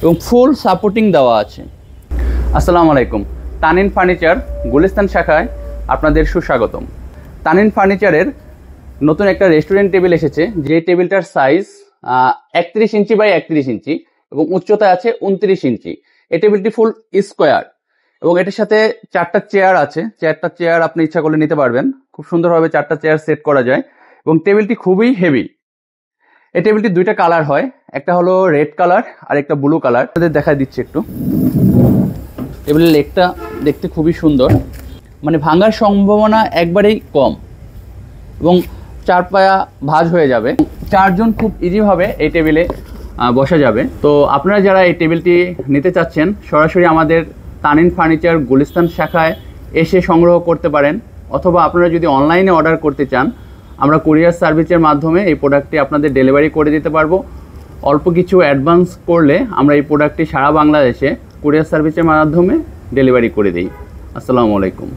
এবং ফুল সাপোর্টিং দেওয়া আছে। আসসালামু আলাইকুম, তানিন ফার্নিচার গুলিস্তান শাখায় আপনাদের সুস্বাগতম। তানিন ফার্নিচারের নতুন একটা রেস্টুরেন্ট টেবিল এসেছে, যে টেবিলটার সাইজ 31 ইঞ্চি বাই 31 ইঞ্চি এবং উচ্চতা আছে 29 ইঞ্চি। এই টেবিলটি ফুল স্কোয়ার এবং এটার সাথে 4টা চেয়ার আছে। 4টা চেয়ার আপনি ইচ্ছা করলে নিতে পারবেন। খুব সুন্দরভাবে 4টা চেয়ার সেট করা যায় এবং টেবিলটি খুবই হেভি। এই টেবিলটি 2টা কালার হয়, একটা হলো রেড কালার আর একটা ব্লু কালার। আপনাদের দেখাই দিচ্ছি একটু। টেবিলের লেগটা দেখতে খুবই সুন্দর, মানে ভাঙার সম্ভাবনা একবারেই কম এবং 4 পায়া ভাঁজ হয়ে যাবে। 4 জন খুব ইজিভাবে এই টেবিলে বসা যাবে। তো আপনারা যারা এই টেবিলটি নিতে চাচ্ছেন, সরাসরি আমাদের তানিন ফার্নিচার গুলিস্তান শাখায় এসে সংগ্রহ করতে পারেন, অথবা আপনারা যদি অনলাইনে অর্ডার করতে চান, আমরা কুরিয়ার সার্ভিসের মাধ্যমে এই প্রোডাক্টটি আপনাদের ডেলিভারি করে দিতে পারবো। অল্প কিছু অ্যাডভান্স করলে আমরা এই প্রোডাক্টটি সারা বাংলাদেশে কুরিয়ার সার্ভিসের মাধ্যমে ডেলিভারি করে দিই। আসসালামু আলাইকুম।